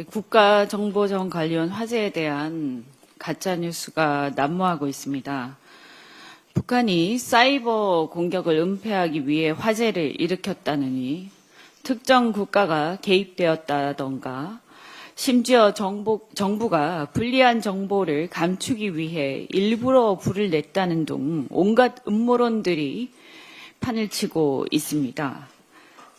국가정보전 관련 화제에 대한 가짜뉴스가 난무하고 있습니다. 북한이 사이버 공격을 은폐하기 위해 화재를 일으켰다느니 특정 국가가 개입되었다던가 심지어 정부가 불리한 정보를 감추기 위해 일부러 불을 냈다는 등 온갖 음모론들이 판을 치고 있습니다.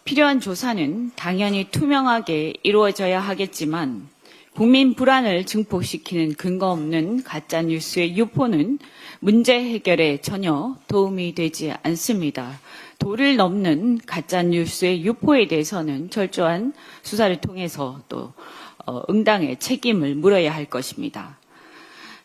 필요한 조사는 당연히 투명하게 이루어져야 하겠지만 국민 불안을 증폭시키는 근거 없는 가짜뉴스의 유포는 문제 해결에 전혀 도움이 되지 않습니다. 도를 넘는 가짜뉴스의 유포에 대해서는 철저한 수사를 통해서 또 응당의 책임을 물어야 할 것입니다.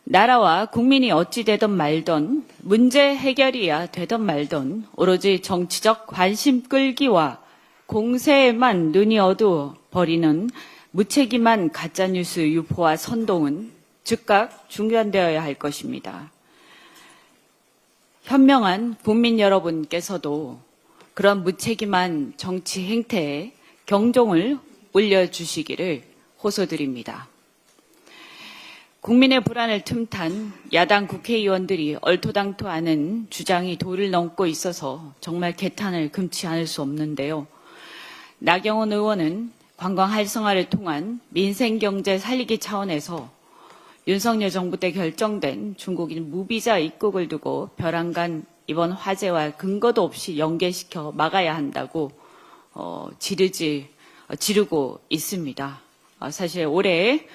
나라와 국민이 어찌 되든 말든 문제 해결이야 되든 말든 오로지 정치적 관심 끌기와 공세에만 눈이 어두워 버리는 무책임한 가짜뉴스 유포와 선동은 즉각 중단되어야 할 것입니다. 현명한 국민 여러분께서도 그런 무책임한 정치 행태에 경종을 울려주시기를 호소드립니다. 국민의 불안을 틈탄 야당 국회의원들이 얼토당토하는 주장이 도를 넘고 있어서 정말 개탄을 금치 않을 수 없는데요. 나경원 의원은 관광 활성화를 통한 민생경제 살리기 차원에서 윤석열 정부 때 결정된 중국인 무비자 입국을 두고 벼랑간 이번 화재와 근거도 없이 연계시켜 막아야 한다고 지르고 있습니다. 사실 올해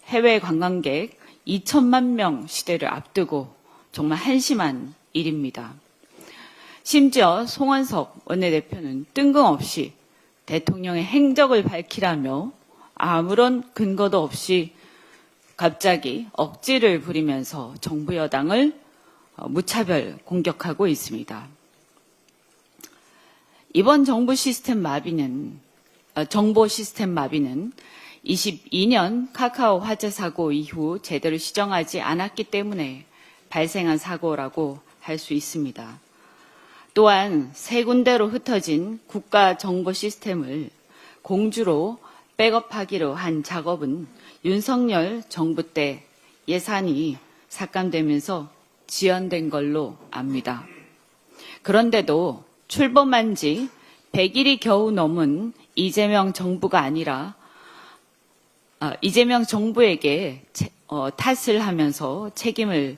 해외 관광객 2천만 명 시대를 앞두고 정말 한심한 일입니다. 심지어 송원석 원내대표는 뜬금없이 대통령의 행적을 밝히라며 아무런 근거도 없이 갑자기 억지를 부리면서 정부 여당을 무차별 공격하고 있습니다. 이번 정보 시스템 마비는 22년 카카오 화재 사고 이후 제대로 시정하지 않았기 때문에 발생한 사고라고 할 수 있습니다. 또한 세 군데로 흩어진 국가 정보 시스템을 공주로 백업하기로 한 작업은 윤석열 정부 때 예산이 삭감되면서 지연된 걸로 압니다. 그런데도 출범한 지 100일이 겨우 넘은 이재명 정부가 아니라 이재명 정부에게 탓을 하면서 책임을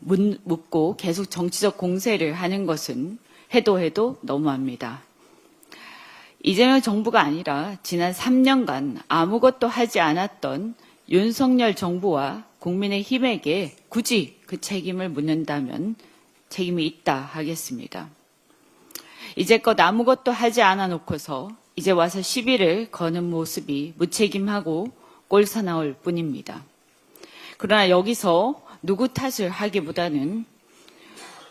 묻고 계속 정치적 공세를 하는 것은 해도 너무합니다. 이재명 정부가 아니라 지난 3년간 아무것도 하지 않았던 윤석열 정부와 국민의힘에게 굳이 그 책임을 묻는다면 책임이 있다 하겠습니다. 이제껏 아무것도 하지 않아 놓고서 이제 와서 시비를 거는 모습이 무책임하고 꼴사나울 뿐입니다. 그러나 여기서 누구 탓을 하기보다는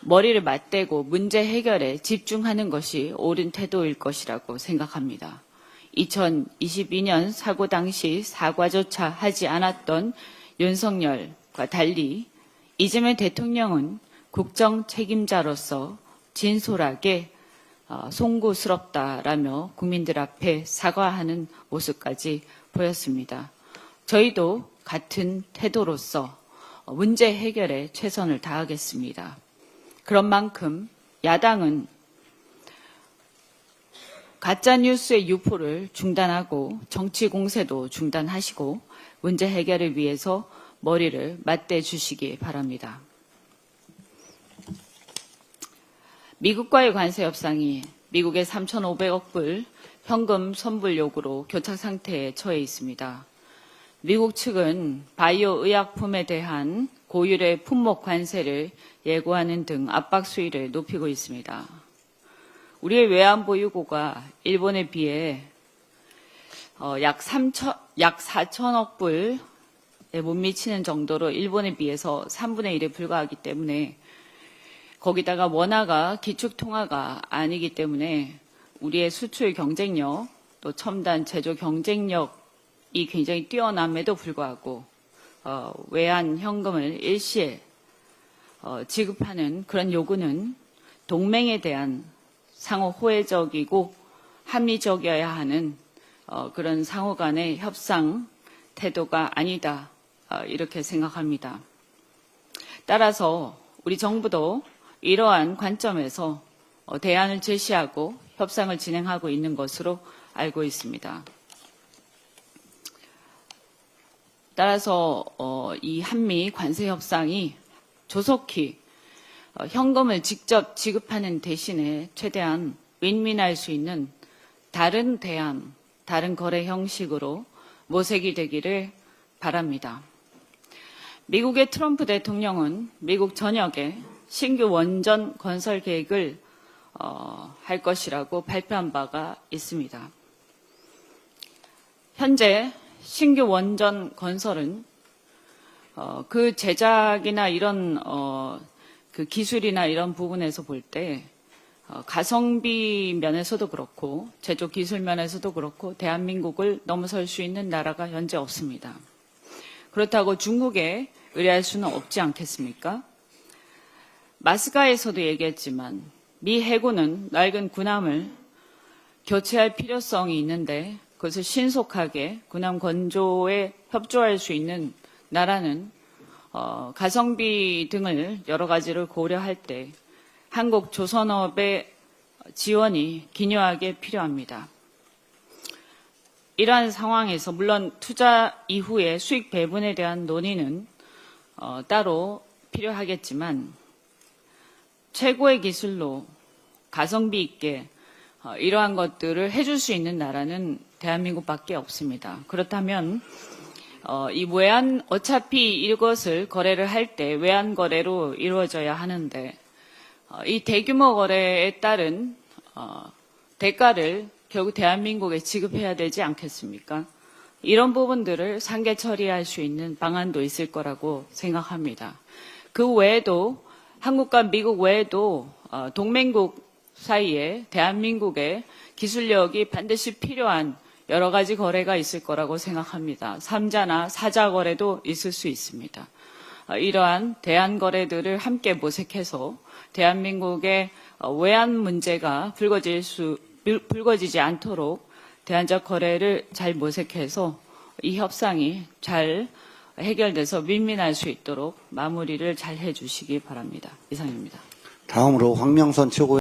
머리를 맞대고 문제 해결에 집중하는 것이 옳은 태도일 것이라고 생각합니다. 2022년 사고 당시 사과조차 하지 않았던 윤석열과 달리 이재명 대통령은 국정 책임자로서 진솔하게 송구스럽다라며 국민들 앞에 사과하는 모습까지 보였습니다. 저희도 같은 태도로서 문제 해결에 최선을 다하겠습니다. 그런 만큼 야당은 가짜뉴스의 유포를 중단하고 정치 공세도 중단하시고 문제 해결을 위해서 머리를 맞대 주시기 바랍니다. 미국과의 관세 협상이 미국의 3,500억 불 현금 선불 요구로 교착 상태에 처해 있습니다. 미국 측은 바이오 의약품에 대한 고율의 품목 관세를 예고하는 등 압박 수위를 높이고 있습니다. 우리의 외환 보유고가 일본에 비해 약 4천억 불에 못 미치는 정도로 일본에 비해서 3분의 1에 불과하기 때문에 거기다가 원화가 기축통화가 아니기 때문에 우리의 수출 경쟁력 또 첨단 제조 경쟁력이 굉장히 뛰어남에도 불구하고 외환 현금을 일시에 지급하는 그런 요구는 동맹에 대한 상호 호혜적이고 합리적이어야 하는 그런 상호 간의 협상 태도가 아니다, 이렇게 생각합니다. 따라서 우리 정부도 이러한 관점에서 대안을 제시하고 협상을 진행하고 있는 것으로 알고 있습니다. 따라서 이 한미 관세 협상이 조속히 현금을 직접 지급하는 대신에 최대한 윈윈할 수 있는 다른 대안, 다른 거래 형식으로 모색이 되기를 바랍니다. 미국의 트럼프 대통령은 미국 전역에 신규 원전 건설 계획을 할 것이라고 발표한 바가 있습니다. 현재 신규 원전 건설은 그 제작이나 이런 그 기술이나 이런 부분에서 볼 때 가성비 면에서도 그렇고 제조 기술 면에서도 그렇고 대한민국을 넘어설 수 있는 나라가 현재 없습니다. 그렇다고 중국에 의뢰할 수는 없지 않겠습니까? 마스가에서도 얘기했지만 미 해군은 낡은 군함을 교체할 필요성이 있는데 그것을 신속하게 군함 건조에 협조할 수 있는 나라는 가성비 등을 여러 가지를 고려할 때 한국 조선업의 지원이 기묘하게 필요합니다. 이러한 상황에서 물론 투자 이후의 수익 배분에 대한 논의는 따로 필요하겠지만 최고의 기술로 가성비 있게 이러한 것들을 해줄 수 있는 나라는 대한민국밖에 없습니다. 그렇다면 이 외환 어차피 이것을 거래를 할 때 외환 거래로 이루어져야 하는데 이 대규모 거래에 따른 대가를 결국 대한민국에 지급해야 되지 않겠습니까? 이런 부분들을 상계 처리할 수 있는 방안도 있을 거라고 생각합니다. 그 외에도 한국과 미국 외에도 동맹국 사이에 대한민국의 기술력이 반드시 필요한 여러 가지 거래가 있을 거라고 생각합니다. 3자나 4자 거래도 있을 수 있습니다. 이러한 대안 거래들을 함께 모색해서 대한민국의 외환 문제가 불거지지 않도록 대안적 거래를 잘 모색해서 이 협상이 잘 해결돼서 윈윈할 수 있도록 마무리를 잘 해주시기 바랍니다. 이상입니다. 다음으로 황명선 최고